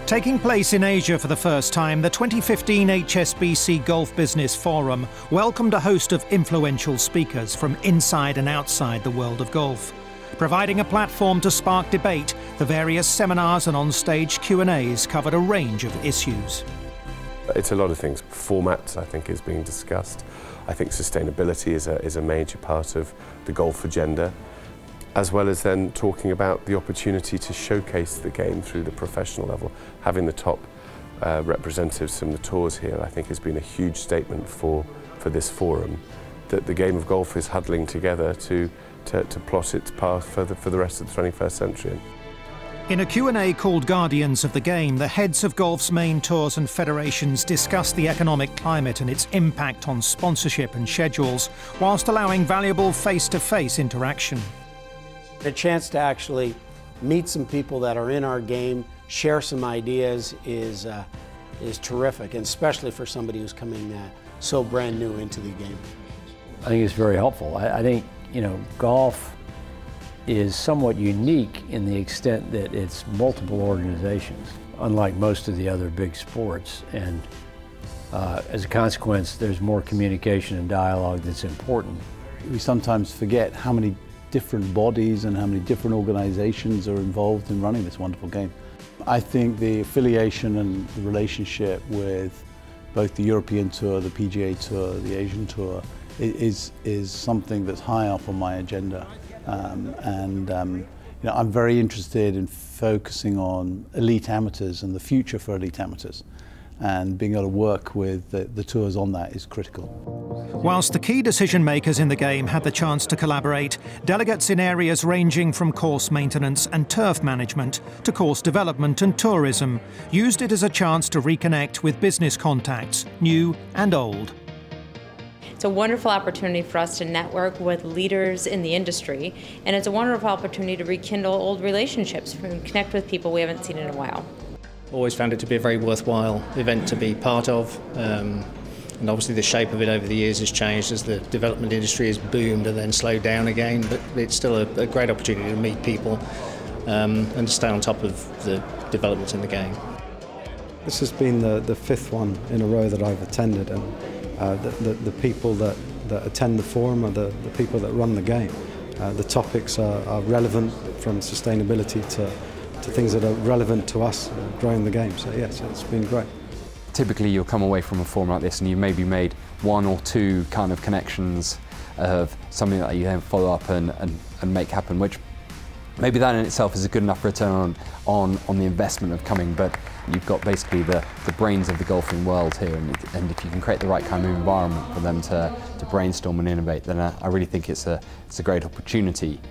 Taking place in Asia for the first time, the 2015 HSBC Golf Business Forum welcomed a host of influential speakers from inside and outside the world of golf. Providing a platform to spark debate, the various seminars and on-stage Q&As covered a range of issues. It's a lot of things. Formats, I think, is being discussed. I think sustainability is a major part of the golf agenda, as well as then talking about the opportunity to showcase the game through the professional level. Having the top representatives from the tours here, I think, has been a huge statement for this forum, that the game of golf is huddling together to plot its path for the rest of the 21st century. In a Q&A called Guardians of the Game, the heads of golf's main tours and federations discussed the economic climate and its impact on sponsorship and schedules, whilst allowing valuable face-to-face interaction. A chance to actually meet some people that are in our game, share some ideas is terrific, and especially for somebody who's coming so brand new into the game. I think it's very helpful. I think, golf is somewhat unique in the extent that it's multiple organizations, unlike most of the other big sports. And as a consequence, there's more communication and dialogue that's important. We sometimes forget how many different bodies and how many different organizations are involved in running this wonderful game. I think the affiliation and the relationship with both the European Tour, the PGA Tour, the Asian Tour is something that's high up on my agenda. I'm very interested in focusing on elite amateurs and the future for elite amateurs, and being able to work with the tours on that is critical. Whilst the key decision makers in the game had the chance to collaborate, delegates in areas ranging from course maintenance and turf management to course development and tourism used it as a chance to reconnect with business contacts, new and old. It's a wonderful opportunity for us to network with leaders in the industry, and it's a wonderful opportunity to rekindle old relationships and connect with people we haven't seen in a while. Always found it to be a very worthwhile event to be part of, and obviously the shape of it over the years has changed as the development industry has boomed and then slowed down again, but it's still a great opportunity to meet people and to stay on top of the developments in the game. This has been the fifth one in a row that I've attended, and the people that attend the forum are the people that run the game. The topics are relevant, from sustainability to things that are relevant to us growing the game. So yes, it's been great. Typically you'll come away from a forum like this and you've maybe made one or two kind of connections of something that you then follow up and make happen, which maybe that in itself is a good enough return on the investment of coming, but you've got basically the brains of the golfing world here, and if you can create the right kind of environment for them to brainstorm and innovate, then I really think it's a great opportunity.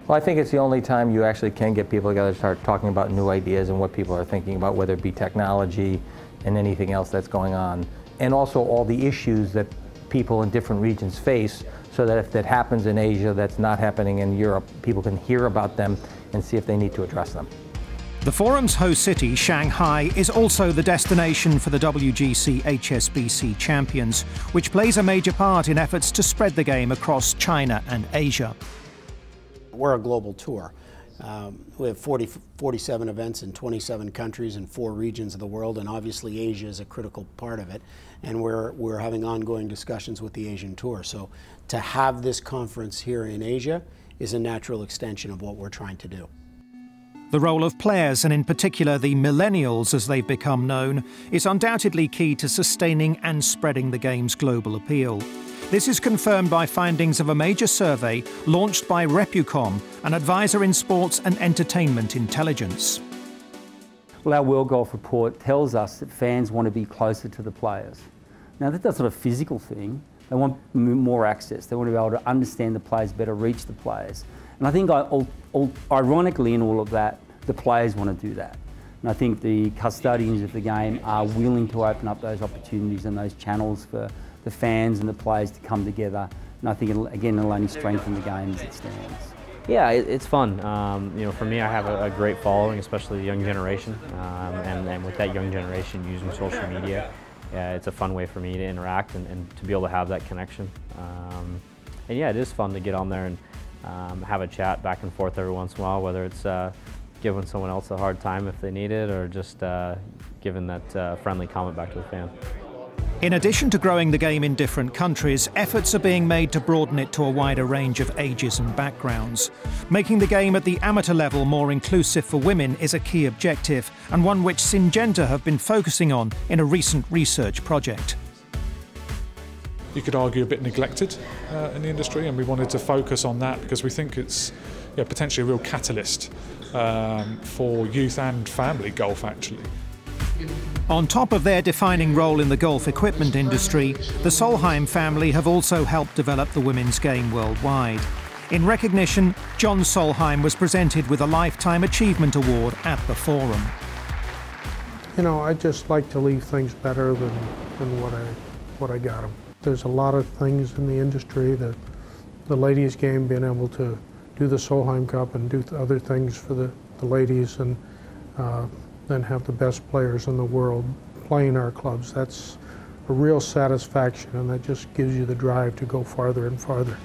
Well, I think it's the only time you actually can get people together to start talking about new ideas and what people are thinking about, whether it be technology and anything else that's going on. And also all the issues that people in different regions face, so that if that happens in Asia that's not happening in Europe, people can hear about them and see if they need to address them. The forum's host city, Shanghai, is also the destination for the WGC HSBC champions, which plays a major part in efforts to spread the game across China and Asia. We're a global tour. We have 47 events in 27 countries and 4 regions of the world, and obviously Asia is a critical part of it. And we're having ongoing discussions with the Asian Tour. So to have this conference here in Asia is a natural extension of what we're trying to do. The role of players, and in particular the millennials as they've become known, is undoubtedly key to sustaining and spreading the game's global appeal. This is confirmed by findings of a major survey launched by Repucom, an advisor in sports and entertainment intelligence. Well, our World Golf Report tells us that fans want to be closer to the players. Now, that's not a physical thing. They want more access. They want to be able to understand the players better, reach the players. And I think, ironically in all of that, the players want to do that. And I think the custodians of the game are willing to open up those opportunities and those channels for the fans and the players to come together. And I think, again, it'll only strengthen the game as it stands. Yeah, it's fun. For me, I have a great following, especially the young generation. And with that young generation using social media, it's a fun way for me to interact and to be able to have that connection. And yeah, it is fun to get on there and have a chat back and forth every once in a while, whether it's giving someone else a hard time if they need it, or just giving that friendly comment back to the fan. In addition to growing the game in different countries, efforts are being made to broaden it to a wider range of ages and backgrounds. Making the game at the amateur level more inclusive for women is a key objective, and one which Syngenta have been focusing on in a recent research project. You could argue a bit neglected in the industry, and we wanted to focus on that because we think it's potentially a real catalyst for youth and family golf, actually. On top of their defining role in the golf equipment industry, the Solheim family have also helped develop the women's game worldwide. In recognition, John Solheim was presented with a Lifetime Achievement Award at the Forum. You know, I just like to leave things better than what I got them. There's a lot of things in the industry that the ladies' game, being able to do the Solheim Cup and do other things for the ladies, and then have the best players in the world playing our clubs. That's a real satisfaction, and that just gives you the drive to go farther and farther.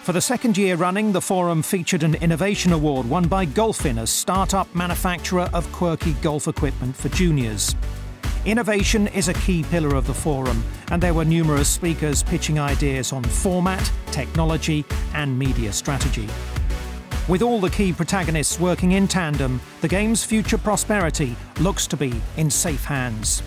For the second year running, the Forum featured an Innovation Award won by Golfin, a start-up manufacturer of quirky golf equipment for juniors. Innovation is a key pillar of the Forum, and there were numerous speakers pitching ideas on format, technology and media strategy. With all the key protagonists working in tandem, the game's future prosperity looks to be in safe hands.